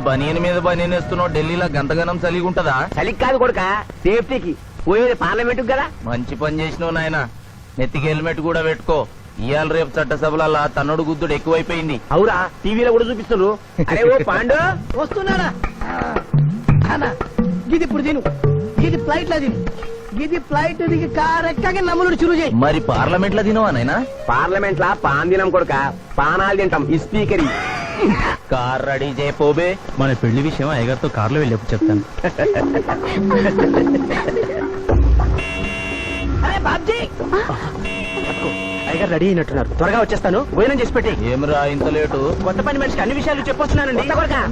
బనియన్ మీద బనియన్ వేస్తున్నావు, ఢిల్లీలో గంతగనం చలిగి ఉంటదా? చలికి కాదు కొడుక, సేఫ్టీకి. పోయేది పార్లమెంట్ కదా. మంచి పని చేసినావు నాయన. నెత్తికి హెల్మెట్ కూడా పెట్టుకో. ఇవాళ రేపు చట్టసభల తన్నుడు గుద్దుడు ఎక్కువైపోయింది. అవురా, టీవీలో కూడా చూపిస్తున్నారు. అరే ఓ పాండు వస్తున్నారా? గిది ఇప్పుడు తిను, గిది ఫ్లైట్ లో తిను, గిది ఫ్లైట్ దిగి కార్ ఎక్కగా నమ్ములు చురు చేయి. మరి పార్లమెంట్ లో తినవా నాయనా? పార్లమెంట్ లా పాన్ తినం కొడుక, పానాలు తింటాం. ఈ స్పీకర్ కార్ రెడీ చేయపోబే. మన పెళ్లి విషయం అయ్యగారితో కార్లో వెళ్ళేప్పుడు చెప్తాను. అరే బాబ్జీ, అయ్యగారు రెడీ అయినట్టున్నారు. త్వరగా వచ్చేస్తాను, భోజనం చేసి పెట్టి. ఏమిరా ఇంత లేటు? కొత్త పని మనిషికి అన్ని విషయాలు చెప్పొస్తున్నానండి.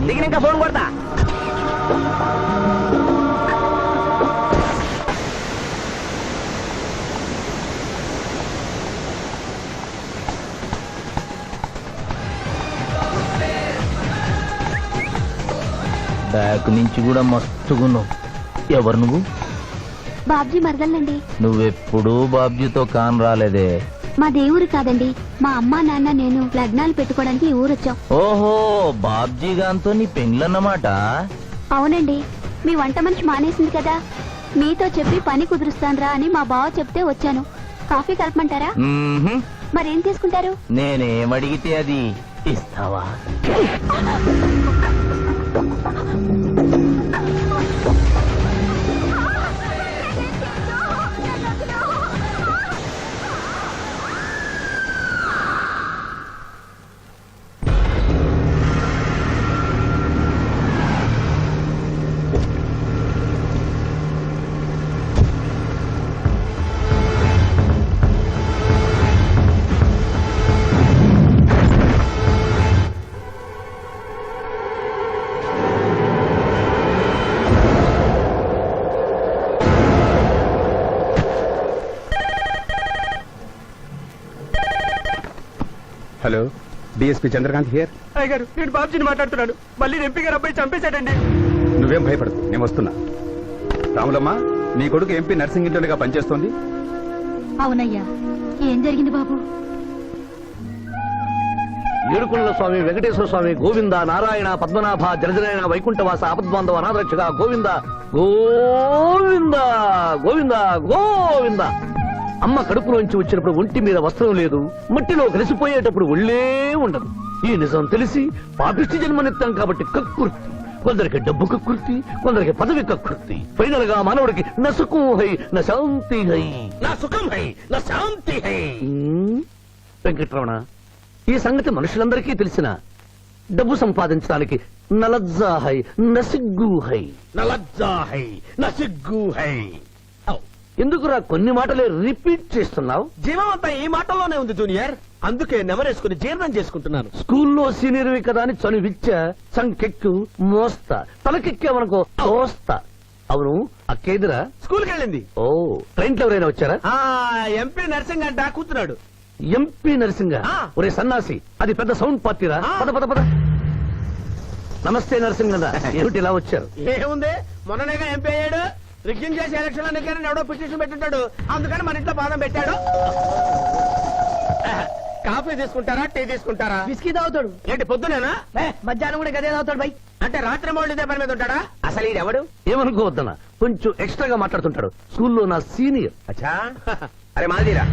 దిగినాక ఫోన్ కొడతా. బ్యాక్ నుంచి కూడా మస్తుగున్నావు. ఎవరు నువ్వు? బాబ్జీ మరదలండి. నువ్వెప్పుడు బాబ్జీతో కాన్ రాలేదే. మా దేవురు కాదండి, మా అమ్మా నాన్న నేను లగ్నాలు పెట్టుకోవడానికి ఈ ఊరొచ్చాం. ఓహో, బాబ్జీ గాంతో నీ పెండ్లన్నమాట. అవునండి, మీ వంట మనిషి మానేసింది కదా, మీతో చెప్పి పని కుదురుస్తానరా అని మా బావ చెప్తే వచ్చాను. కాఫీ కలపమంటారా? మరేం తీసుకుంటారు? నేనేమడిగితే అది ఇస్తావా? Hello, DSP Chandrakant here. అయ్యగారు, నేను బాబ్జీని మాట్లాడుతున్నాను. మళ్ళీ ఎంపీ గారు అబ్బాయి చంపేశాడండి. నువ్వేం భయపడదు, నేను వస్తున్నా. రాములమ్మ, నీ కొడుకు ఎంపీ నర్సింగ్ ఇంటర్గా పనిచేస్తోంది. అవునయ్యా, ఏం జరిగింది బాబు? ఏడుకొండల స్వామి, వెంకటేశ్వర స్వామి, గోవింద, నారాయణ, పద్మనాభ, జలజనాయన, వైకుంఠవాస, ఆపద్బాంధవ, అనాథరక్షక, గోవింద గోవింద గోవింద గోవింద. అమ్మ కడుపులోంచి వచ్చినప్పుడు ఒంటి మీద వస్త్రం లేదు, మట్టిలో కలిసిపోయేటప్పుడు ఒళ్ళే ఉండదు. ఈ నిజం తెలిసి పాపిష్టి జన్మనిత్తాం కాబట్టి కక్కుర్తి. కొందరికి డబ్బు కక్కుర్తి, కొందరికి పదవి కక్కుర్తి. ఫైనల్ గా మానవుడికి నా సుఖం హై, నా శాంతి హై. నా సుఖం హై, నా శాంతి హై. వెంకటరమణ, ఈ సంగతి మనుషులందరికీ తెలిసిన డబ్బు సంపాదించడానికి నలజ్జా హై, నసిగ్గు హై. నలజ్జా హై, నసిగ్గు హై. ఎందుకురా కొన్ని మాటలే రిపీట్ చేస్తున్నావు? జీవం అంతా ఈ మాటల్లోనే ఉంది జూనియర్, అందుకే నెమరేసుకుని జీర్ణం చేసుకుంటున్నాను. స్కూల్లో సీనియర్వి కదా అని చనువిచ్చ, సంకెక్కు, మోస్తా, తలకెక్కామనుకో తోస్తా. అవును, అక్కేదిరా స్కూల్కి వెళ్ళింది. ఓ, ట్రైన్లో ఎవరైనా వచ్చారా? ఎంపీ నర్సింగ్ అంట కూర్చున్నాడు. ఎంపీ నరసింగ? ఒరే సన్నాసి, అది పెద్ద సౌండ్ పార్టీరా. పద పద పద. నమస్తే నరసింగ, ఏమిటి ఇలా వచ్చారు? ఏముంది, మొన్ననేగా ఎంపీ అయ్యాడు. రిగ్గింగ్ చేసి ఎలక్షన్ అన్నికని ఎవడో పిటిషన్ పెట్టుంటాడు, అందుకని మన ఇంట్లో బాధం పెట్టాడు. కాఫీ తీసుకుంటారా, టీ తీసుకుంటారా? బిస్కీ తాగుతాడు. ఏంటి పొద్దునేనా? మధ్యాహ్నం కూడా గదే తాగుతాడు బై. అంటే రాత్రి మౌళ్ళు ఇదే పని మీద ఉంటాడా? అసలు ఇది ఎవడు? ఏమనుకోవద్దన్నా, కొంచెం ఎక్స్ట్రాగా మాట్లాడుతుంటాడు. స్కూల్లో నా సీనియర్. అచ్చా, అరే మాదిరా,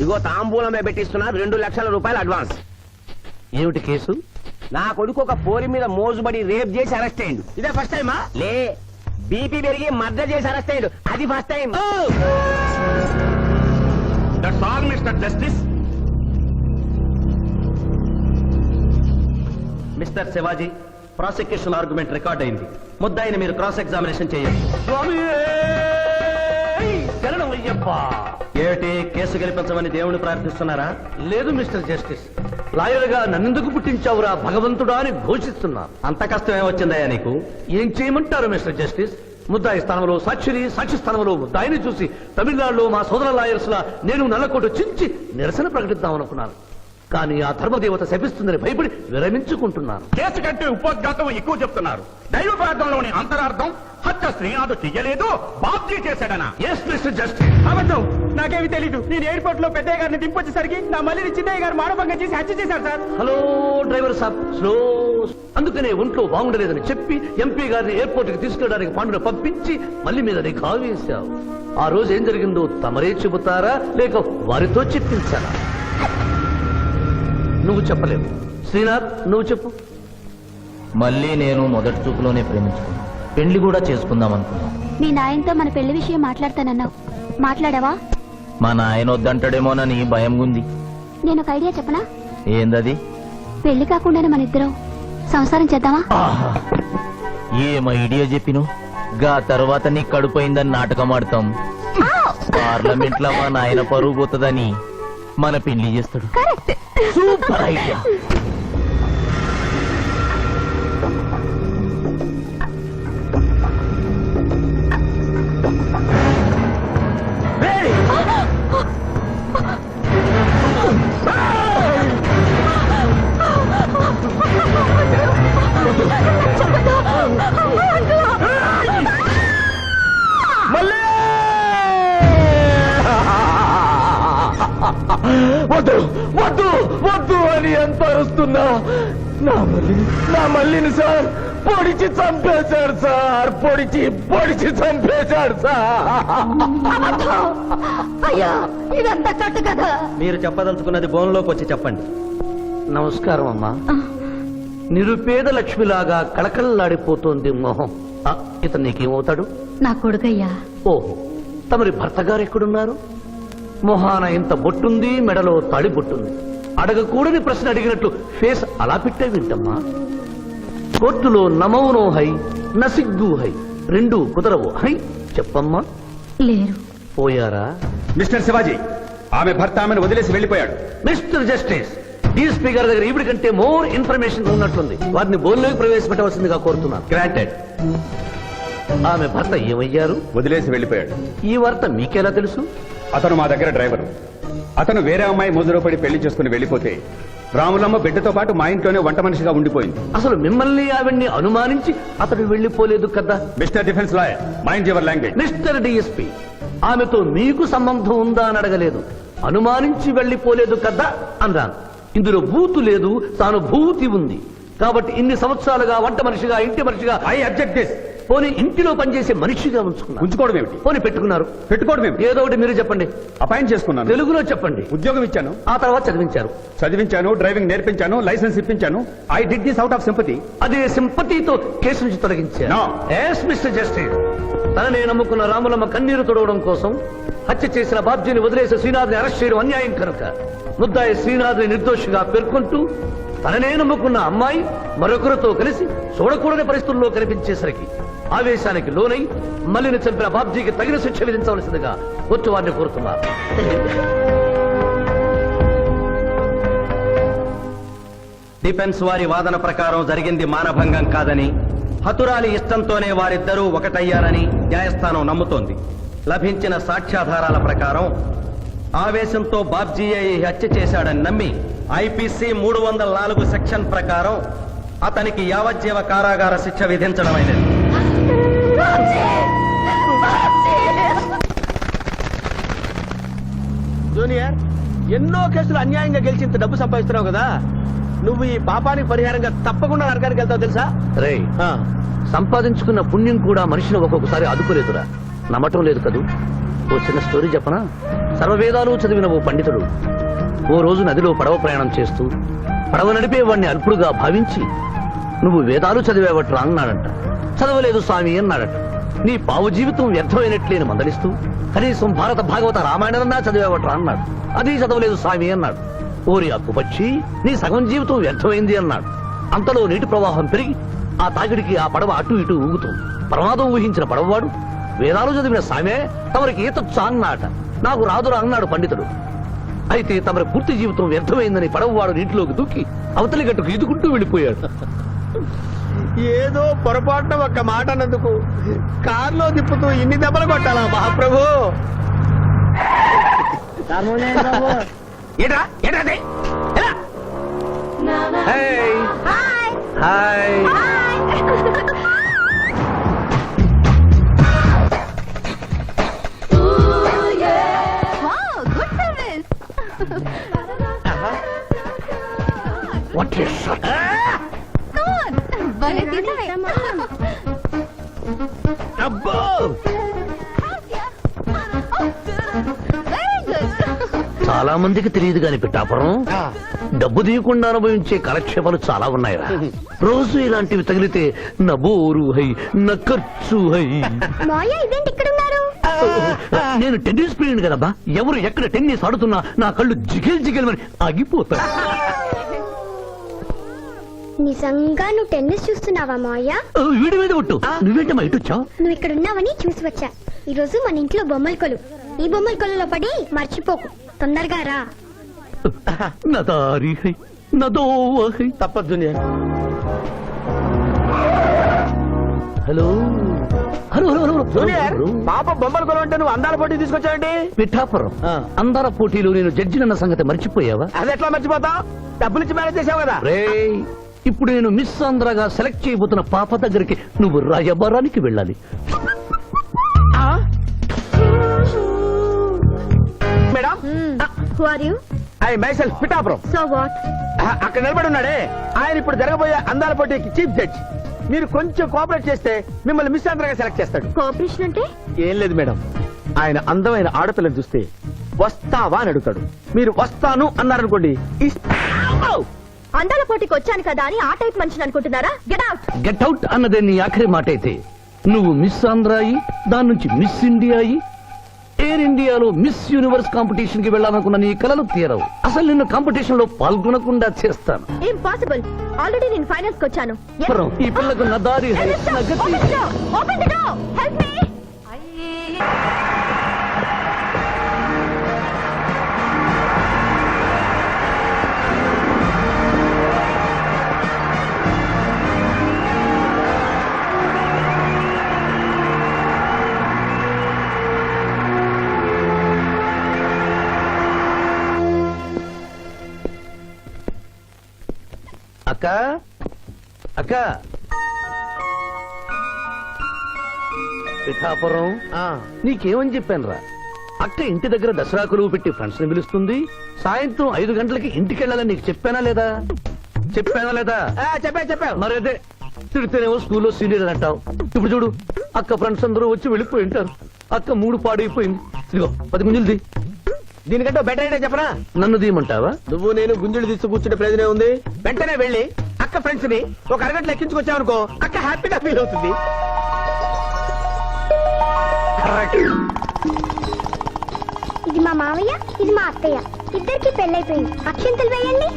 ఇగో తాంబూలమే పెట్టిస్తున్నా, 2 లక్షల రూపాయలు అడ్వాన్స్. ఏమిటి కేసు? నా కొడుకు ఒక పోరి మీద మోజుబడి రేప్ చేసి అరెస్ట్ అయ్యిండు. ఇదే ఫస్ట్ టైమా? లే, బీపీ పెరిగి మర్డర్ చేసి అరెస్ట్ అయ్యిండు, అది first time. That's all mister justice. Mister Shivaji, prosecution argument record అయింది. ముద్దాయిని మీరు క్రాస్ ఎగ్జామినేషన్ చేయండి. ఏమిటి, కేసు గెలిపించమని దేవుని ప్రార్థిస్తున్నారా? లేదు మిస్టర్ జస్టిస్, లాయర్ గా నన్నెందుకు పుట్టించావురా భగవంతుడా అని ఘోషిస్తున్నా. అంత కష్టం ఏమొచ్చిందయ్యా నీకు? ఏం చేయమంటారు మిస్టర్ జస్టిస్? ముద్దాయి స్థానంలో సాక్షిని, సాక్షి స్థానంలో ముద్దాయిని చూసి తమిళనాడులో మా సోదర లాయర్స్ లా నేను నల్లకోటు చించి నిరసన ప్రకటిద్దామనుకున్నాను. కానీ ఆ ధర్మదేవత శపిస్తుందని భయపడి విరమించుకుంటున్నాను. కేసు కంటే ఉపోద్ఘాతం ఎక్కువ చెప్తున్నారు. దైవ ప్రార్థనలోని అంతరార్థం హత్య శ్రీనాథు చెయ్యలేదు, బాబ్జీ చేశాడనా? Yes mister justice. అబద్ధం, నాకేమి తెలీదు. నేను ఎయిర్పోర్ట్ లో పెద్దయ్య గారిని దింపొచ్చేసరికి నా మళ్ళీ చిన్నయ్య గారు మానభంగం చేసి హత్య చేశారు సార్. హలో డ్రైవర్ సాబ్, స్లో. అందుకనే ఒంట్లో బాగుండలేదని చెప్పి ఎంపీ గారిని ఎయిర్పోర్ట్ కి తీసుకెళ్ళడానికి పాండును పంపించి మళ్ళీ మీద నిఘా వేశావు. ఆ రోజు ఏం జరిగిందో తమరే చెబుతారా లేక వారితో చెప్పించారా? నువ్వు చెప్పలేవు. శ్రీనాథ్, నువ్వు చెప్పు. మళ్ళీ నేను మొదటి చూపులోనే ప్రేమించుకున్నాను. పెళ్లి కూడా చేసుకుందాం అనుకున్నాను. మీ నాయనతో మన పెళ్లి విషయం మాట్లాడతానన్నావు, మాట్లాడావా? మా నాయన వద్దంటాడేమోనని భయం ఉంది. నేను ఒక ఐడియా చెప్పనా? ఏందది? పెళ్లి కాకుండానే మన ఇద్దరం సంసారం చేద్దామా? ఆహా! ఏం ఐడియా చెప్పిను. గా తర్వాత నీ కడుపోయిందని నాటకం ఆడతాం. పార్లమెంట్ లో మా నాయన పరువు పోతుందని మన పెళ్లి చేస్తాడు. కరెక్ట్. Super idea. వద్దు వద్దు వద్దు అని ఎంత అరుస్తున్నా నా మల్లిని సార్ పొడిచి చంపేశాడు సార్. పొడిచి చంపేశాడు సార్. అయ్యా, ఇదంతా కట్టు కదా. మీరు చెప్పదలుచుకున్నది బోన్లోకి వచ్చి చెప్పండి. నమస్కారం అమ్మా. నిరుపేద లక్ష్మిలాగా కళకళలాడిపోతోంది మొహం. ఇతను నీకేమవుతాడు? నా కొడుకయ్యా. ఓహో, తమరి భర్త గారు ఎక్కడున్నారు? మొహాన ఇంత బొట్టుంది, మెడలో తాడి బొట్టుంది. అడగకూడని ప్రశ్న అడిగినట్లు ఫేస్ అలా పెట్టే వింటమ్మా. కోర్టులో నమౌనో హై నసిగ్గు హై, రెండు కుదరవు హై. చెప్పమ్మా. లేరు. పోయారా? మిస్టర్ శివాజీ, ఆమె భర్త ఆమెను వదిలేసి వెళ్ళిపోయాడు. మిస్టర్ జస్టిస్, డీఎస్పీ గారి దగ్గర ఈవిడి కంటే మోర్ ఇన్ఫర్మేషన్ ఉన్నట్లుంది. వారిని బోన్లోకి ప్రవేశపెట్టవలసిందిగా కోరుతున్నాను. గ్రాంటెడ్. ఆమె భర్త ఏమయ్యారు? వదిలేసి వెళ్ళిపోయాడు. ఈ వార్త మీకెలా తెలుసు? అతను మా దగ్గర డ్రైవరు. అతను వేరే అమ్మాయి ముద్రలో పడి పెళ్లి చేసుకుని వెళ్ళిపోతే రాములమ్మ బిడ్డతో పాటు మా ఇంట్లోనే వంట మనిషిగా ఉండిపోయింది. అసలు మిమ్మల్ని ఆవిడ్ని అనుమానించి అతడు వెళ్ళిపోలేదు కదా? Mister defence lawyer, mind your language. Mister DSP, ఆమెతో మీకు సంబంధం ఉందా అని అడగలేదు, అనుమానించి వెళ్ళిపోలేదు కదా అన్నాను. ఇందులో భూతు లేదు, తాను భూతి ఉంది. కాబట్టి ఇన్ని సంవత్సరాలుగా వంట మనిషిగా, ఇంటి మనిషిగా, ఐ అబ్జెక్ట్ దిస్. పోనీ ఇంటిలో పనిచేసే మనిషిగా ఉంచుకున్నారు. ఉంచుకోవడం ఏమిటి? పోనీ పెట్టుకున్నారు. పెట్టుకోవడం ఏమిటి? ఏదో ఒకటి మీరు చెప్పండి. అపాయింట్ చేసుకున్నాను. తెలుగులో చెప్పండి. ఉద్యోగం ఇచ్చాను. ఆ తర్వాత చదివించారు. చదివించాను, డ్రైవింగ్ నేర్పించాను, లైసెన్స్ ఇప్పించాను. I did this out of sympathy. అదే సింపతితో కేసు నుంచి తొలగించారు. No. ఎస్ మిస్టర్ జస్టిస్, తననే నమ్ముకున్న రాములమ్మ కన్నీరు తొడవడం కోసం హత్య చేసిన బాబ్జీని వదిలేసి శ్రీనాథ్ని అరెస్ట్ చేయడం అన్యాయం కనుక ముద్దాయి శ్రీనాథ్ని నిర్దోషిగా పేర్కొంటూ తననే నమ్ముకున్న అమ్మాయి మరొకరితో కలిసి చూడకూడని పరిస్థితుల్లో కనిపించేసరికి ఆవేశానికి లోనై మల్లిని చంపిన బాబ్జీకి తగిన శిక్ష విధించవలసిందిగా కోర్టు వారిని కోరుతున్నారు. డిఫెన్స్ వారి వాదన ప్రకారం జరిగింది మానభంగం కాదని, హతురాలి ఇష్టంతోనే వారిద్దరూ ఒకటయ్యారని న్యాయస్థానం నమ్ముతోంది. లభించిన సాక్ష్యాధారాల ప్రకారం ఆవేశంతో బాబ్జీయే ఈ హత్య చేశాడని నమ్మి ఐపీసీ 304 సెక్షన్ ప్రకారం అతనికి యావజ్జీవ కారాగార శిక్ష విధించడమైనది. జూనియర్, ఎన్నో కేసులు అన్యాయంగా గెలిచి ఇంత డబ్బు సంపాదిస్తున్నావు కదా, నువ్వు ఈ పాపానికి పరిహారంగా తప్పకుండా నరకానికి వెళ్తావు తెలుసా? రే, సంపాదించుకున్న పుణ్యం కూడా మనిషిని ఒక్కొక్కసారి అదుపులేదురా. నమ్మటం లేదు కదూ. ఓ చిన్న స్టోరీ చెప్పనా? సర్వవేదాలు చదివిన ఓ పండితుడు ఓ రోజు నదిలో పడవ ప్రయాణం చేస్తూ పడవ నడిపే వాడిని అల్పుడుగా భావించి, నువ్వు వేదాలు చదివేవట్రా అన్నాడంట. చదవలేదు స్వామి అన్నాడట. నీ పావు జీవితం వ్యర్థమైనట్లేని మందలిస్తూ, కనీసం భారత భాగవత రామాయణన్నా చదివేవట్రా అన్నాడు. అది చదవలేదు స్వామి అన్నాడు. ఓరి అక్కుపక్షి, నీ సగం జీవితం వ్యర్థమైంది అన్నాడు. అంతలో నీటి ప్రవాహం పెరిగి ఆ తాగిడికి ఆ పడవ అటు ఇటు ఊగుతుంది. ప్రమాదం ఊహించిన పడవవాడు, వేదాలు చదివిన సామే తమరికి ఈతొచ్చా అన్నాట. నాకు రాదురా అన్నాడు పండితుడు. అయితే తమరి పూర్తి జీవితం వ్యర్థమైందని పడవవాడు నీటిలోకి దూకి అవతలి గట్టుకు ఈదుకుంటూ వెళ్ళిపోయాడు. ఏదో పొరపాటున ఒక్క మాట అన్నందుకు కారులో తిప్పుతూ ఇన్ని దెబ్బలు కొట్టాలా మహాప్రభు? ధర్మం చేయండి బాబు. ఏట్రా ఏట్రా hi hi what is shot అబ్బో చాలా మందికి తెలియదు కాని పిట్టాపురం డబ్బు తీయకుండా అనుభవించే కాలక్షేపాలు చాలా ఉన్నాయిరా రోజు ఇలాంటివి తగిలితే నా బోరు హై నా ఖర్చు హై మాయా ఇదేంటి ఇక్కడ ఉన్నారు? నేను టెన్నిస్ ప్లేయర్ కదబ్బా ఎవరు ఎక్కడ టెన్నిస్ ఆడుతున్నా నా కళ్ళు జిగిల్ జిగిల్ మరి ఆగిపోతాయి నిజంగా నువ్వు టెన్నిస్ చూస్తున్నావా మాయా? వీడి మీద ఒట్టు నువ్వేంటమ్మా ఇటు వచ్చావు నువ్వు ఇక్కడ ఉన్నావని చూసి వచ్చా. ఈ రోజు మన ఇంట్లో బొమ్మల కొలు. ఈ బొమ్మల కొలులో పడి మర్చిపోకు. తొందరగా రా. నా దారి హై నా దోవ హై తప్పదు hello hello hello hello junior hello. పాప బొమ్మలు కొనుంటే నువ్వు అందాల పోటీ తీసుకొచ్చావండి. పిఠాపురం అందర పోటీలు నేను జడ్జినన్న సంగతి మర్చిపోయావా అది ఎట్లా మర్చిపోతావు? డబ్బులు ఇచ్చి మేనేజ్ చేసావు కదా. రేయ్ ఇప్పుడు నేను మిస్ ఆంధ్రగా సెలెక్ట్ చేయబోతున్న పాప దగ్గరికి నువ్వు రాయబారానికి వెళ్ళాలి madam Who are you? I myself Pithapuram. So what? అక్కడ నిలబడి ఉన్నాడే ఆయన ఇప్పుడు జరగబోయే అందాల పోటీకి చీఫ్ జడ్జి. మీరు కొంచెం కోఆపరేట్ చేస్తే మిమ్మల్ని మిస్ ఆంధ్రగా సెలెక్ట్ చేస్తాడు. కోఆపరేషన్ అంటే? ఏం లేదు మేడం, ఆయన అందమైన ఆడపిల్లని చూస్తే వస్తావా అని అడుగుతాడు. మీరు వస్తాను అన్నారనుకోండి అందాల పోటీకి వచ్చాను కదా అని ఆ టైప్ మనిషిని అనుకుంటున్నారా? Get out. గెట్ అవుట్ అన్నదే నీ ఆఖరి మాట అయితే నువ్వు మిస్ ఆంధ్ర అయి దాని నుంచి మిస్ ఇండియా అయి ఎయిర్ ఇండియాలో మిస్ యూనివర్స్ కాంపిటీషన్ కి వెళ్ళాలనుకున్న నీ కలలు తీరవు. అసలు నిన్ను కాంపిటీషన్ లో పాల్గొనకుండా చేస్తాను. ఇంపాసిబుల్. ఆల్రెడీ నేను ఫైనల్స్ కి వచ్చాను. పురం, ఈ పిల్లకు నా దారి హై, నా గతి. Open the door. Help me. అక్క అక్క పిఠాపురం నీకేమని చెప్పాను రా అక్క ఇంటి దగ్గర దసరా కొలువు పెట్టి ఫ్రెండ్స్ ని పిలుస్తుంది. సాయంత్రం 5 గంటలకి ఇంటికి వెళ్ళాలని నీకు చెప్పానా లేదా? చెప్పావు. మరైతే తిడితేనేమో స్కూల్లో సీనియర్ అని అంటావు. ఇప్పుడు చూడు అక్క ఫ్రెండ్స్ అందరూ వచ్చి వెళ్ళిపోయి ఉంటారు. అక్క మూడు పాడైపోయింది. ఇదిగో 10 గుంజులు దీనికంటే బెటర్ అయితే చెప్పనా? నన్ను దీయమంటావా? నువ్వు నేను గుంజులు తీసి కూర్చుంటే ప్రయోజనం ఉంది. వెంటనే వెళ్ళి అక్క ఫ్రెండ్స్ ని ఒక అరగంట ఎక్కించుకొచ్చావనుకో అక్క హ్యాపీగా ఫీల్ అవుతుంది. ఇది మా మావయ్య, ఇది మా అత్తయ్య. ఇద్దరికి పెళ్ళైపోయింది. అక్షంతలు వేయండి.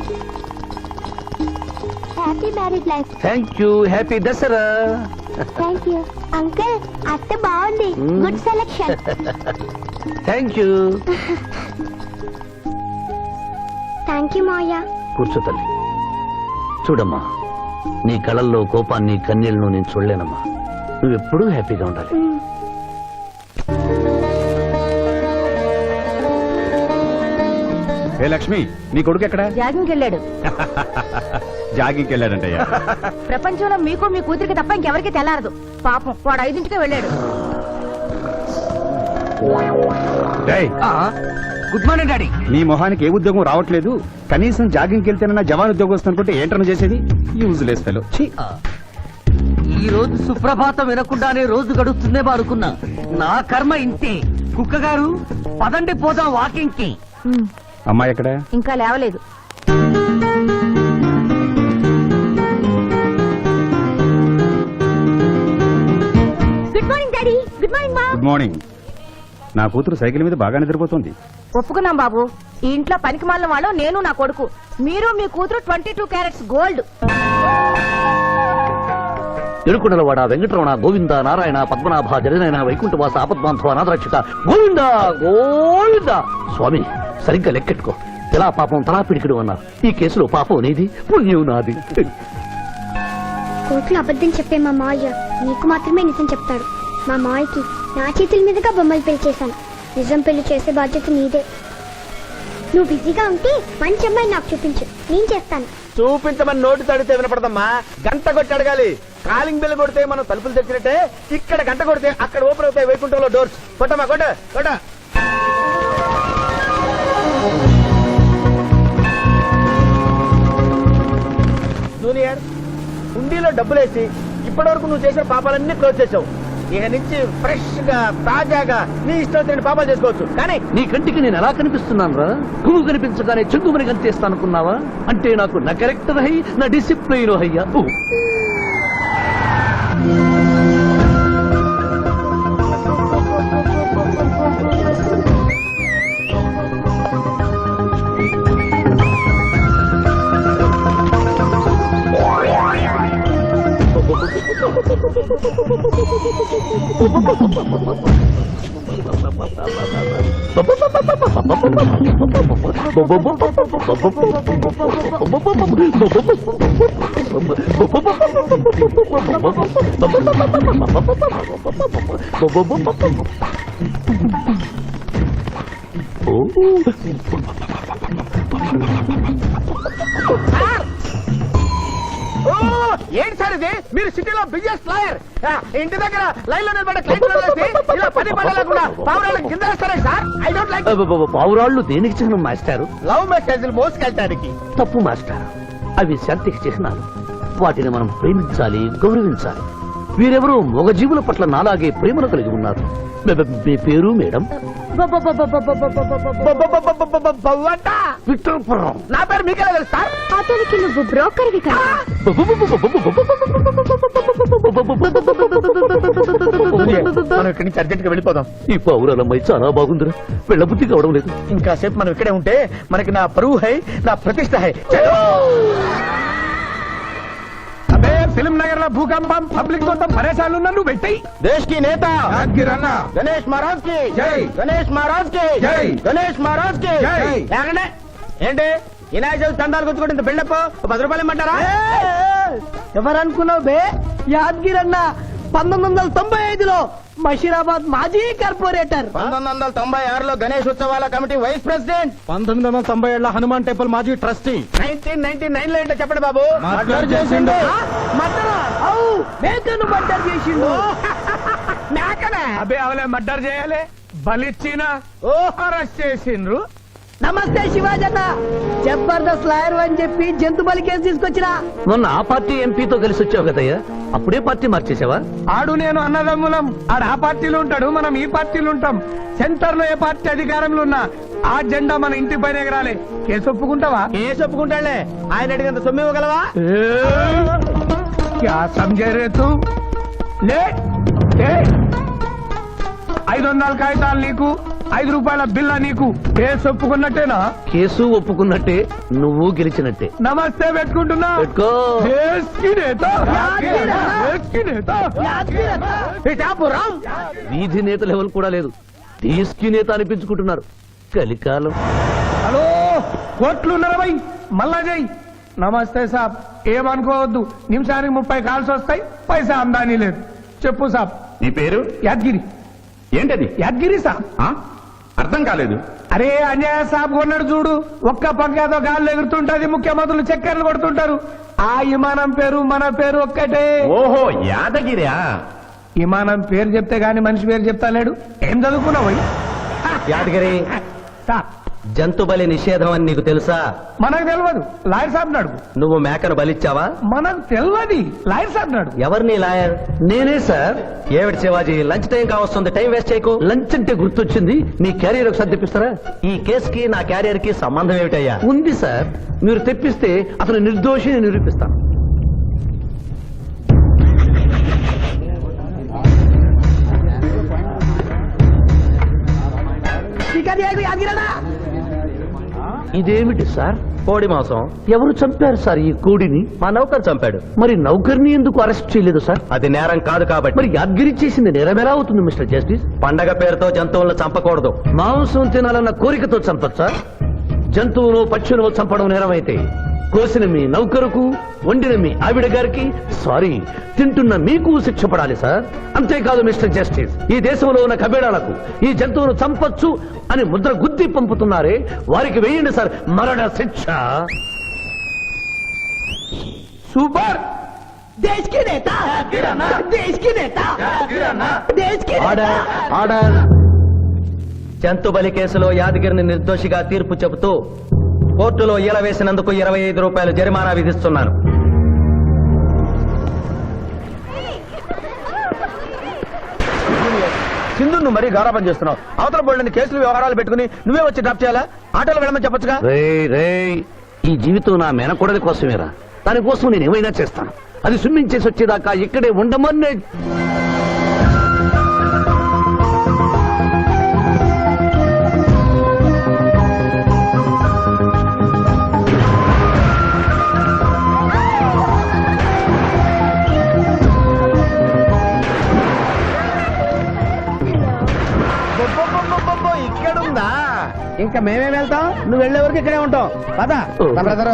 Happy marriage life. Thank you. Happy Dasara. Thank you uncle. అత్త బాగుంది. Good selection. Thank you. Thank you మావయ్య. కూర్చో తల్లి. చూడమ్మా నీ కళల్లో కోపాన్ని కన్నీళ్లను నేను చూడలేనమ్మా. నువ్వెప్పుడూ హ్యాపీగా ఉండాలి. ఏ లక్ష్మి, నీ కొడుకు ఎక్కడా? జాగింగ్కి వెళ్ళాడు. జాగింగ్కి వెళ్ళాడంటయ్యా. ప్రపంచంలో మీకు మీ కూతురికి తప్ప ఇంకెవరికి తెల్లారదు. పాపం వాడు 5ంటికే వెళ్ళాడు. డేయ్, గుడ్ మార్నింగ్ డాడీ. నీ మొహానికి ఏ ఉద్యోగం రావట్లేదు. కనీసం జాగింగ్కి వెళ్తేనన్నా జవాన్ ఉద్యోగం వస్తుందనుకుంటే ఏంటన్నా చేసేది? Useless fellow. ఈ రోజు సుప్రభాతం వినకుండానే రోజు గడుస్తుందే అనుకున్నా. నా కర్మ ఇంతే. కుక్క గారు పదండి పోదాం వాకింగ్ కి. అమ్మాయి ఎక్కడ? ఇంకా లేవలేదు. Good morning daddy. Good morning మా. Good morning. నా కూతురు సైకిల్ మీద బాగా నిద్రపోతుంది. ఒప్పుకున్నాం బాబు. ఈ ఇంట్లో పనికి మాలిన వాళ్ళు నేను నా కొడుకు. మీరు మీ కూతురు 22 క్యారెట్స్ గోల్డ్. ఎరుకుడలవాడ వెంకటరమణ గోవింద నారాయణ పద్మనాభ జగనైన వైకుంఠవాస ఆపద్బాంధవ అనాథరక్షక గోవింద గోవింద. స్వామి సరిగ్గా లెక్కెట్టుకో. ఎలా పాపం తలా పిడికిడు అన్నారు. ఈ కేసులో పాపం నీది, పుణ్యం నాది. కోర్టులో అబద్ధం చెప్పే మా మావయ్య నీకు మాత్రమే నిజం చెప్తాడు. మా మావయ్యకి నా చేతుల మీదుగా బొమ్మలు పెళ్లి చేశాను. నిజం పెళ్లి చేసే బాధ్యత నీదే. నువ్వు బిజీగా ఉంటే మంచి అమ్మాయి నాకు చూపించు, నేను చేస్తాను. చూపించమని నోటి తడితే వినపడదమ్మా, గంట కొట్టి అడగాలి. కాలింగ్ బిల్ కొడితే మనం తలుపులు తెచ్చినట్టే, ఇక్కడ గంట కొడితే అక్కడ ఓపెన్ అవుతాయి వైకుంఠంలో డోర్స్. కొట్టమ్మా, కొట్ట కొట్ట. జూనియర్, హుండీలో డబ్బులేసి ఇప్పటి వరకు నువ్వు చేసిన పాపాలన్నీ క్లోజ్ చేసావు. ఇక నుంచి ఫ్రెష్ గా తాజాగా నీ ఇష్టం వచ్చిన పాపాలు చేసుకోవచ్చు. కానీ నీ కంటికి నేను ఎలా కనిపిస్తున్నాను రా? పువ్వు కనిపించగానే చెంగుమని కనిపిస్తాను అనుకున్నావా? అంటే నాకు నా క్యారెక్టర్ హై, నా డిసిప్లిన్ హయ్యా. ఏంటి సార్ ఇది? మీరు సిటీలో బిజినెస్ లాయర్, ఇంటి దగ్గర లైన్ లో నిలబడ్డ క్లయింట్ ఇలా పని పడలేకుండా పావురాళ్ళకి కింద వేస్తారే సార్. I don't like. పావురాళ్ళు దేనికి చిహ్నం మాస్టారు? లవ్ మెసేజ్లు మోసుకెళ్ళటానికి. తప్పు మాస్టర్, అవి శాంతికి చిహ్నాలు. వాటిని మనం ప్రేమించాలి, గౌరవించాలి. వీరెవరూ మగజీవుల పట్ల నాలాగే ప్రేమను కలిగి ఉన్నారు. మీ పేరు మేడం? విక్టర్పురం. నా పేరు మీకెలా తెలుసు సార్? అతనికి నువ్వు బ్రోకర్వి కదా. మనం ఇక్కడి నుంచి అర్జెంట్ గా వెళ్ళిపోదాం. ఈ పావురాలమ్మాయి చాలా బాగుందిరా, వెళ్ళబుద్ధి కావడం లేదు. ఇంకాసేపు మనం ఇక్కడే ఉంటే మనకి నా పరువు హై, నా ప్రతిష్ట హై. ఫిల్మ్ నగర్ లో భూకంపం, పబ్లిక్ మొత్తం పరేషాన్లు ఉన్నారు. నువ్వు పెట్టాయి. దేశ్ కి నేత గణేష్ మహారాజ్ కి జై. గణేష్ మహారాజ్ కి జై. గణేష్ మహారాజ్ కి జై. లేకండి ఏంటి వినాయక చవితి చందాలు గుర్తుకుంటే ఇంత బిల్డప్ 10 రూపాయలు ఇమ్మంటారా? ఎవరనుకున్నావు బే? యాద్గిరన్న 1995లో మషీరాబాద్ మాజీ కార్పొరేటర్. 1996లో గణేష్ ఉత్సవాల committee vice president. 1997 Hanuman temple మాజీ ట్రస్టీ. 1999 లో ఏంటో చెప్పండి బాబు. మర్డర్ చేసిండు. మేకను మర్డర్ చేసిండు. మేకనే అబ్బే అవలే మర్డర్ చేయాలి, బలిచ్చిన అరెస్ట్ చేసిండ్రు. నమస్తే శివాజన్న, జబర్దస్త్ లాయర్ అని చెప్పి జంతు బలి కేసు తీసుకొచ్చిన. మొన్న ఆ పార్టీ ఎంపీతో కలిసి వచ్చావు కదయ్యా, అప్పుడే పార్టీ మార్చేసావా? ఆడు నేను అన్నదమ్ములం. ఆడు ఆ పార్టీలో ఉంటాడు, మనం ఈ పార్టీలో ఉంటాం. సెంటర్ లో ఏ పార్టీ అధికారంలో ఉన్నా ఆ జెండా మన ఇంటి పైన ఎగరాలి. కేసు ఒప్పుకుంటావా? కేసు ఒప్పుకుంటాడులే. ఆయన అడిగినంత సొమ్ము ఇవ్వగలవా? క్యా సమझे రే తూ? లే 500 కాగితాలు నీకు, 5 రూపాయల బిల్ల నీకు. కేసు ఒప్పుకున్నట్టేనా? కేసు ఒప్పుకున్నట్టే, నువ్వు గెలిచినట్టే. నమస్తే పెట్టుకుంటున్నా. పెట్టుకో. దేశ్ కి నేత, దేశ్ కి నేత. పిఠాపురం వీధి నేత లెవెల్ కూడా లేదు, దేశీ నేత అనిపించుకుంటున్నారు. కలికాలం. హలో, కోట్లు 40 మళ్ళా చెయ్యి. నమస్తే సాబ్, ఏమనుకోవద్దు. నిమిషానికి 30 కాల్స్ వస్తాయి, పైసా అందానీ లేదు. చెప్పు సాబ్. నీ పేరు యాద్గిరి. ఏంటది? యాద్గిరి సాబ్. ఆ? అర్థం కాలేదు. అరే అన్యాయ సాబ్ కొన్నాడు చూడు, ఒక్క పక్కతో గాల్లో ఎగురుతుంటది, ముఖ్యమంత్రులు చక్కర్లు కొడుతుంటారు. ఆ విమానం పేరు మన పేరు ఒక్కటే. ఓహో, యాదగిరా? విమానం పేరు చెప్తే గాని మనిషి పేరు చెప్తా లేడు. ఏం చదువుకున్నావు? యాదగిరి, సాబ్ జంతు బలి నిషేధం అని నీకు తెలుసా? మనకు తెలియదు, లాయర్ సాబ్ నాడు. నువ్వు మేకను బలిచ్చావా? మనకు తెలియదు, లాయర్ సాబ్ నాడు. ఎవరిని లాయర్? నేనే సార్. ఏమిటి శివాజీ, లంచ్ టైం కావస్తుంది, టైం వేస్ట్ చేయకు. లంచ్ అంటే గుర్తొచ్చింది, మీ క్యారియర్ ఒకసారి తెప్పిస్తారా? ఈ కేసుకి నా క్యారియర్ కి సంబంధం ఏమిటయ్యా? ఉంది సార్, మీరు తెప్పిస్తే అతను నిర్దోషిని నిరూపిస్తాను. ఇదేమిటి సార్? కోడి మాంసం. ఎవరు చంపారు సార్ ఈ కోడిని? మా నౌకర్ చంపాడు. మరి నౌకర్ని ఎందుకు అరెస్ట్ చేయలేదు సార్? అది నేరం కాదు కాబట్టి. మరి యాద్గిరి చేసింది నేరమెలా అవుతుంది మిస్టర్ జస్టిస్? పండగ పేరుతో జంతువులను చంపకూడదు. మాంసం తినాలన్న కోరికతో చంపచ్చా? జంతువులు పక్షులు చంపడం నేరమైతే కోసిన మీ నౌకరుకు, వండిన మీ ఆవిడ గారికి, సారీ, తింటున్న మీకు శిక్ష పడాలి సార్. అంతేకాదు మిస్టర్ జస్టిస్, ఈ దేశంలో ఉన్న కబేడాలకు ఈ జంతువును చంపొచ్చు అని ముద్ర గుద్ది పంపుతున్నారే, వారికి వేయండి సార్ మరణ శిక్ష. సూపర్. దేశ్ కి నేత, దేశ్ కి నేత, దేశ్ కి నేత. Order, order. జంతు బలి కేసులో యాదగిరిని నిర్దోషిగా తీర్పు చెబుతూ కోర్టులో ఈల వేసినందుకు 25 రూపాయలు జరిమానా విధిస్తున్నాను. సింధు నువ్వు మరీ గారాబం చేస్తున్నావు. అవతల బోల్డని కేసులు వ్యవహారాలు పెట్టుకుని నువ్వే వచ్చి డ్రాప్ చేయాలా? ఆటోలో వెళ్ళమని చెప్పొచ్చుగా. రేయ్, ఈ జీవితం నా మేనకోడలి కోసమేరా. దానికోసం నేను ఏమైనా చేస్తాను. అది స్విమ్మింగ్ చేసి వచ్చేదాకా ఇక్కడే ఉండమని. ఇక్కడుందా? ఇంకా మేమే వెళ్తాం, నువ్వు వెళ్లే వరకు ఇక్కడే ఉంటాం. పద బ్రదరు.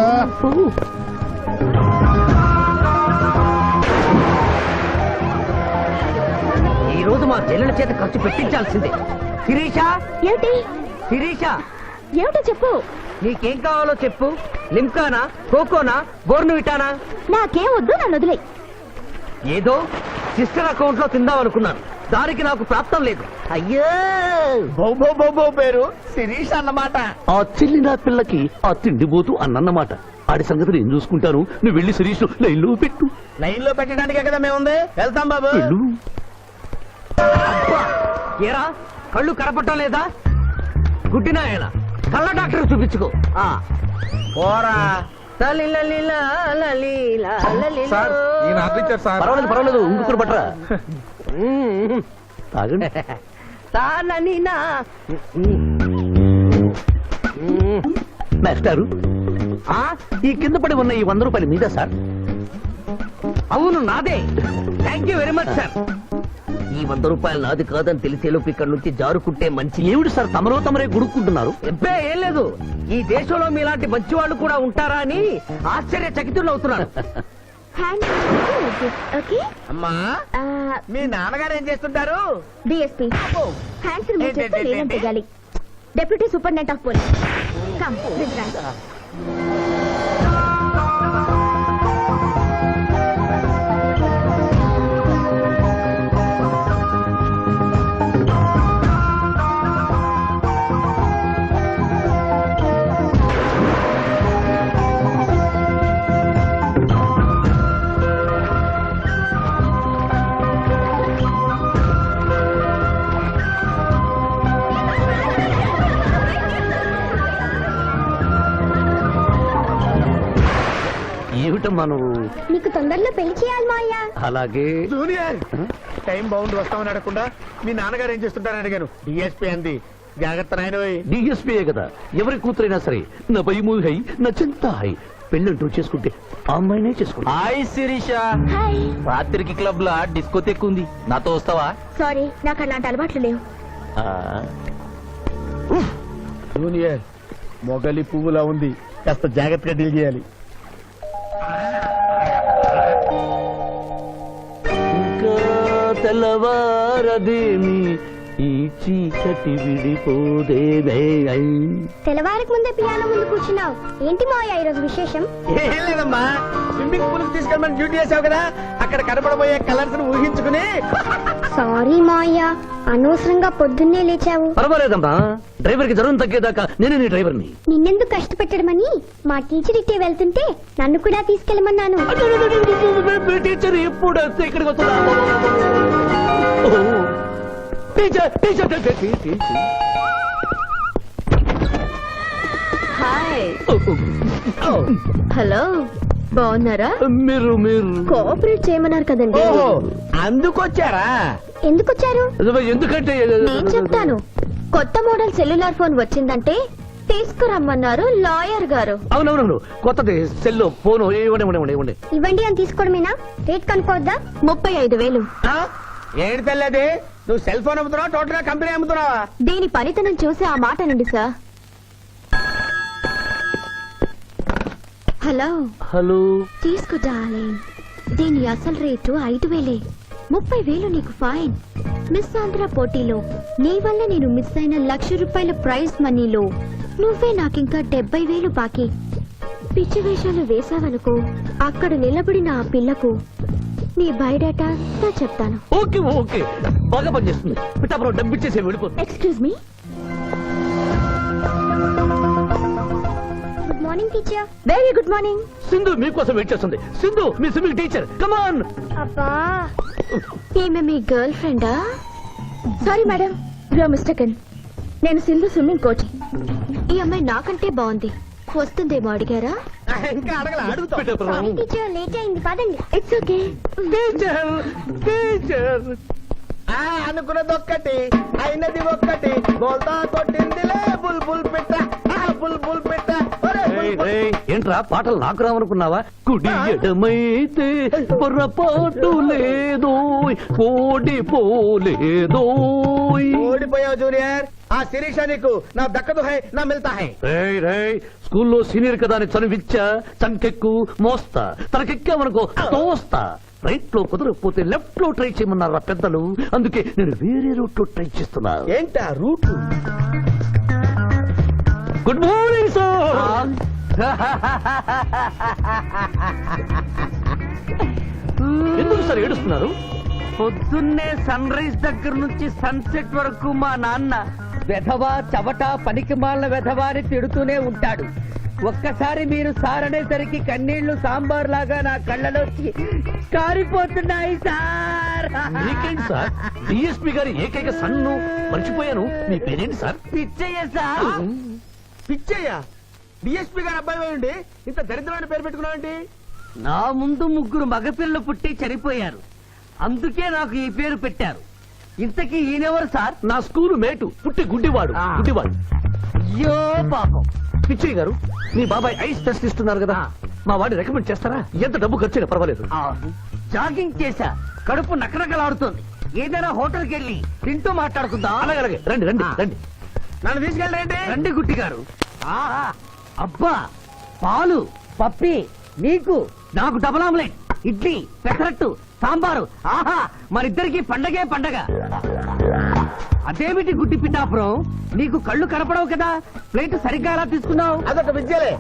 ఈ రోజు మా చెల్లెల చేత ఖర్చు పెట్టించాల్సిందే. శిరీష, ఏమిటి శిరీష, ఏమిటో చెప్పు. నీకేం కావాలో చెప్పు. లిమ్కానా, కోకోనా, బోర్నువిటానా? నాకేం వద్దు, నన్ను వదిలే. ఏదో సిస్టర్ అకౌంట్ లో తిందాం అనుకున్నాను. దానికి నాకు ప్రాప్తం లేదు. అయ్యో, బౌ పేరు శిరీష్ అన్నమాట. ఆ చెల్లిన పిల్లకి ఆ తిండిపోతూ అన్నమాట. ఆడి సంగతి నేను చూసుకుంటాను. నువ్వు వెళ్ళి శిరీష్ లైన్లో పెట్టు. లైన్ లో పెట్టడానికే కదా మేముంది. వెళ్తాం బాబు. వెళ్ళు. అబ్బా, ఏరా కళ్ళు కనపడటం లేదా? గుడ్డినాయన కళ్ళ డాక్టర్ చూపించుకో. పోరా. సార్, ఈయన ఆర్డర్ ఇచ్చారు సార్. పర్వాలేదు ఇంకొకరు పట్టరా. తాగండి. మాస్టారు, ఈ కింద పడి ఉన్న ఈ 100 రూపాయలు మీద సార్. అవును, నాదే. Thank you very much sir. ఈ 100 రూపాయలు నాది కాదని తెలిసేలోపు ఇక్కడ నుంచి జారుకుంటే మంచి. ఏమిటి సార్ తమరే గుడుక్కుంటున్నారు? ఎబ్బే ఏం లేదు. ఈ దేశంలో మీలాంటి మంచి వాళ్ళు కూడా ఉంటారా అని ఆశ్చర్యచకితులు అవుతున్నారు. ఓకే. అమ్మా, మీ నాన్నగారు ఏం చేస్తుంటారు? డిఎస్పీ హ్యాండ్స్ రిమూవ్ చేస్తే లేదని తెగాలి. Deputy superintendent of police. Come this rank. ఏమిటమ్మా నువ్వు? నీకు తొందరలో పెళ్లి చేయాలి మాయా. అలాగే. జూనియర్, టైం బాగుండి వస్తామని అడగకుండా మీ నాన్నగారు ఏం చేస్తుంటారని అడిగాను. డిఎస్పీ అంది. జాగ్రత్త నాయనోయ్. డిఎస్పీయే కదా, ఎవరి కూతురైనా సరే నా భయము హై, నా చింత హై. పెళ్ళంటూ చేసుకుంటే ఆ అమ్మాయినే చేసుకుంటా. హాయ్ శిరీష. హాయ్. రాత్రికి క్లబ్ లా డిస్కో తెక్కుంది, నాతో వస్తావా? సారీ, నాకు అలాంటి అలవాట్లు లేవు. జూనియర్, మొగలి పువ్వులా ఉంది, కాస్త జాగ్రత్తగా డీల్ చేయాలి. ఇంకా తెల్లవారదేమి ఈ చీకటి విడిపోదేవే. తెల్లవారికి ముందే పియానో ముందు కూర్చున్నావు. ఏంటి మాయా ఈరోజు విశేషం? ఏం లేదమ్మా, స్విమ్మింగ్ పూల్ కి తీసుకెళ్ళమని డ్యూటీ చేసావు కదా, అక్కడ కనపడబోయే కలర్స్ ని ఊహించుకుని. సారీ మాయా, అనవసరంగా పొద్దున్నే లేచావు. పర్వాలేదమ్మా, డ్రైవర్ కి జ్వరం తగ్గేదాకా నేనే నీ డ్రైవర్ని. నిన్నెందుకు కష్టపెట్టడమని మా టీచర్ ఇట్టే వెళ్తుంటే నన్ను కూడా తీసుకెళ్ళమన్నాను. టీచర్ ఎప్పుడు వస్తే ఇక్కడికి వస్తుందా? Teacher teacher hi. హలో, బాగున్నారా? మీరు కోఆపరేట్ చేయమన్నారు కదండి. ఓహో, అందుకొచ్చారా? ఎందుకు వచ్చారు? ఎందుకంటే నేను చెప్తాను. కొత్త మోడల్ సెల్యులార్ ఫోన్ వచ్చిందంటే తీసుకురమ్మన్నారు లాయర్ గారు. అవునవును, కొత్తది సెల్లో ఫోను. ఇవ్వండి. ఇవ్వండి అని తీసుకోవడమేనా? రేట్ కనుక్కోవద్దా? 35,000. ఏంటి తెల్లది, నువ్వు సెల్ ఫోన్ అమ్ముతున్నావా, టోటల్ గా కంపెనీ అమ్ముతున్నావా? దీని పనితనం చూసి ఆ మాట నుండి సార్. హలో హలో తీసుకో డార్లింగ్. దీని అసలు రేటు 5,000. 30,000 నీకు ఫైన్. మిస్ ఆంధ్ర పోటీలో నీ వల్ల నేను మిస్ అయిన ₹1,00,000 ప్రైజ్ మనీలో నువ్వే నాకింకా 70,000 బాకీ. పిచ్చి వేషాలు వేసావనుకో, అక్కడ నిలబడిన ఆ పిల్లకు నీ బయోడేటా చెప్తాను. ఓకే ఓకే బాగా పనిచేస్తుంది. పిఠాపురం డబ్బిచ్చేసి వెళ్ళిపోతుంది. Excuse me. Good morning teacher. Very good morning. Sindhu మీకోసం వెయిట్ చేస్తుంది. సింధు మీ స్విమ్మింగ్ టీచర్, కమాన్. అబ్బా, ఈమె మీ గర్ల్ ఫ్రెండా? Sorry madam, you are mistaken. నేను సింధు స్విమ్మింగ్ కోచ్. ఈ అమ్మాయి నాకంటే బాగుంది. వస్తుందేమో అడిగారా? ఇంకా అడగల, అడుగుతా. పిఠాపురం టీచర్ లేట్ అయింది, పదండి. It's okay. Teacher teacher. అనుకున్నది ఒక్కటి, అయినది ఒక్కటి. బోల్తా కొట్టిందిలే బుల్ బుల్ పిట్ట, బుల్ బుల్ పిట్ట. ఒరే బుల్ బుల్. ఏంట్రా పాటలు నాకు రావనుకున్నావా? కుడి ఎడమైతే పొరపాటు లేదో, ఓడిపోలేదో. ఓడిపోయావు జూనియర్. ఆ శిరీష నీకు నా దక్కదు హై, నా మిల్తా హై. స్కూల్లో సీనియర్ కదా అని చనివిచ్చా, చంకెక్కు మోస్తా, తనకెక్కామనుకో తోస్తా. రైట్ లో కుదరకపోతే లెఫ్ట్ లో ట్రై చేయమన్నారా పెద్దలు. అందుకే నేను వేరే రూట్ లో ట్రై చేస్తున్నా. ఏంటా రూట్? Good morning sir. ఎందుకు సార్ ఏడుస్తున్నారు? పొద్దున్నే సన్ రైజ్ దగ్గర నుంచి సన్సెట్ వరకు మా నాన్న వెధవా చవట పనికిమాలిన వెధవా అని తిడుతూనే ఉంటాడు. ఒక్కసారి మీరు సార్ అనేసరికి కన్నీళ్లు సాంబార్ లాగా నా కళ్ళలోకి కారిపోతున్నాయి సార్. మీకేంటి సార్? డిఎస్పీ గారి ఏకైక సన్ను మర్చిపోయాను. మీ పేరేంటి sir? Picchayya sir. Picchayya DSP గారు అబ్బాయి ఉండి ఇంత దరిద్రమైన పేరు పెట్టుకున్నావేంటి? నా ముందు 3 మగపిల్లలు పుట్టి చనిపోయారు, అందుకే నాకు ఈ పేరు పెట్టారు. ఇంతకీ ఈయనెవరు సార్? నా స్కూలు మేటు, పుట్టి గుడ్డివాడు. గుడ్డివాడు. అయ్యో పాపం. పిచ్చయ్య గారు, మీ బాబాయ్ ఐస్ టెస్ట్ ఇస్తున్నారు కదా, మా వాడిని రికమెండ్ చేస్తారా? ఎంత డబ్బు ఖర్చైనా పర్వాలేదు. జాగింగ్ చేశా, కడుపు నకనకలాడుతోంది. ఏదైనా హోటల్కి వెళ్ళి తింటూ మాట్లాడుకుందాం. అలాగే అలాగే, రండి రండి రండి. నన్ను తీసుకెళ్ళండి. రండి గుట్టి గారు. అబ్బా, పాలు పప్పి, నీకు నాకు డబుల్ ఆమ్లెట్, ఇడ్లీ పెసరట్టు సాంబారు. ఆహా, మరిద్దరికి పండగే పండగ. అదేమిటి గుడ్డి పిఠాపురం, నీకు కళ్ళు కనపడవు కదా, ప్లేట్ సరిగ్గా ఎలా తీసుకున్నావు? అదొక విద్యలే.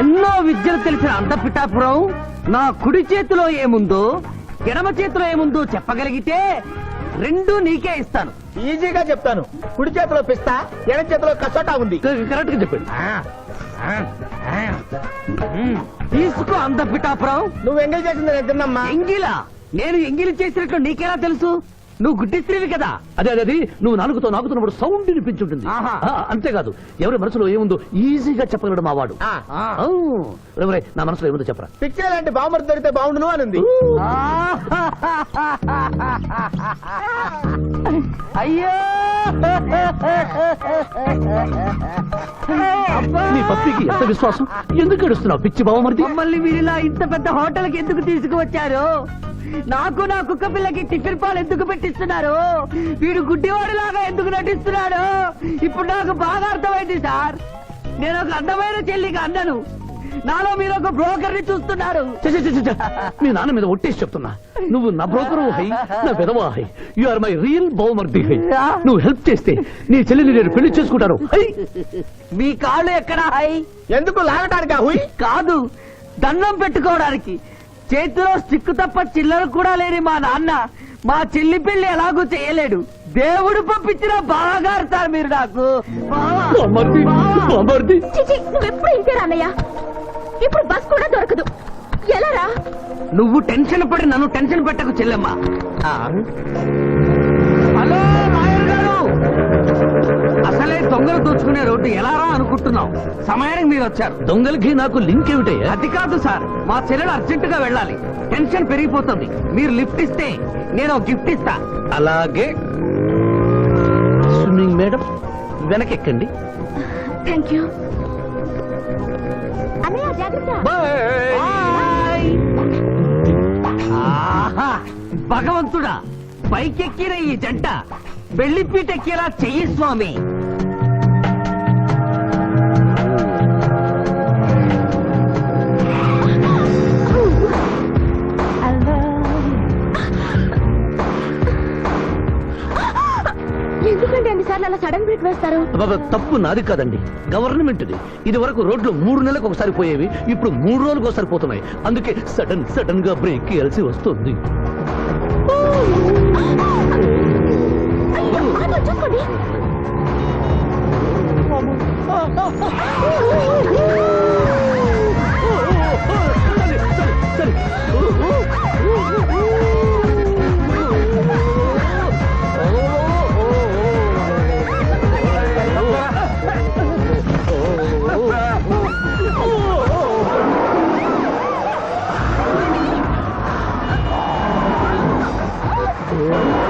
ఎన్నో విద్యలు తెలిసిన అంత పిఠాపురం నా కుడి చేతిలో ఏముందో ఎడమ చేతిలో ఏముందో చెప్పగలిగితే 2 నీకే ఇస్తాను. ఈజీగా చెప్తాను. కుడి చేతిలో పిస్తా, ఎడం చేతిలో కసోటా ఉంది. కరెక్ట్ గా చెప్పండి. తీసుకో అంత పిఠాపురం. నువ్వు ఎంగేజ్ చేసింది నేను తిన్నమ్మా. ఎంగిలా? నేను ఎంగిలి చేసినట్లు నీకెలా తెలుసు? నువ్వు గుడ్డిస్త్రీవి కదా. అదే అదే, నువ్వు నాలుగుతో నాకుతున్నప్పుడు సౌండ్ వినిపించుంటుంది. ఆహా. అంతేకాదు, ఎవరి మనసులో ఏముందో ఈజీగా చెప్పగలడు మా వాడు. నా మనసులో ఏముందో చెప్పరా? పిచ్చే లాంటి బాంబర్ దొరికితే బాగుండును అని. అయ్యో నీ పప్పికి ఎంత విశ్వాసం? ఎందుకు ఏడుస్తున్నావు పిచ్చి బావమరిది? మమ్మల్ని వీరిలా ఇంత పెద్ద హోటల్కి ఎందుకు తీసుకువచ్చారు? నాకు నా కుక్క పిల్లకి టిఫిన్ పాలు ఎందుకు పెట్టిస్తున్నారు? వీడు గుడ్డివాడిలాగా ఎందుకు నటిస్తున్నాడు? ఇప్పుడు నాకు బాగా అర్థమైంది సార్. నేను ఒక అందమైన చెల్లికి అందను, నాలో మీరు ఒక బ్రోకర్ ని చూస్తున్నారు. మీ నాన్న మీద ఒట్టేసి చెప్తున్నా, నువ్వు నా బ్రోకరు హై, నా పెదవా హై. యు ఆర్ మై రియల్ బహుమర్ది హై. నువ్వు హెల్ప్ చేస్తే నీ చెల్లిని నేను పెళ్లి చేసుకుంటాను. మీ కాళ్ళు ఎక్కడా హై? ఎందుకు లాగటానికి? హుయ్ కాదు, దండం పెట్టుకోవడానికి. చేతిలో స్టిక్ తప్ప చిల్లర కూడా లేని మా నాన్న మా చెల్లి పెళ్లి ఎలాగూ చేయలేడు. దేవుడు పంపించిన బాగా సార్ మీరు నాకు. నువ్వెప్పుడు ఇంతే రానయ్యా. ఇప్పుడు బస్ కూడా దొరకదు, ఎలా రా? నువ్వు టెన్షన్ పడి నన్ను టెన్షన్ పెట్టకు చెల్లెమ్మ. హలో మాయర్ గారు, అసలే దొంగలు దోచుకునే రోడ్డు ఎలా రా అనుకుంటున్నావు? సమయానికి మీరు వచ్చారు. దొంగలకి నాకు లింక్ ఏమిటయ్యా? అది కాదు సార్, మా చెల్లెలు అర్జెంట్ గా వెళ్ళాలి. టెన్షన్ పెరిగిపోతుంది. మీరు లిఫ్ట్ ఇస్తే నేను గిఫ్ట్ ఇస్తా. అలాగే. స్విమ్మింగ్ మేడం, వెనకెక్కండి. థ్యాంక్ యూ అన్నయ్య, జాగ్రత్త. బాయ్. ఆహా, భగవంతుడా, పైకెక్కిన ఈ జంట వెళ్లిపీటెక్కేలా చెయ్యి స్వామి. ఎన్నిసార్లు అలా సడన్ బ్రేక్ వేస్తారు? అబ్బబ్బ, తప్పు నాది కాదండి, గవర్నమెంట్ది. ఇది వరకు రోడ్లు 3 నెలలకు ఒకసారి పోయేవి, ఇప్పుడు 3 రోజులకు ఒకసారి పోతున్నాయి. అందుకే సడన్ గా బ్రేక్ వేయాల్సి వస్తుంది. అయ్యో, ఆటో చూసుకోండి. Oh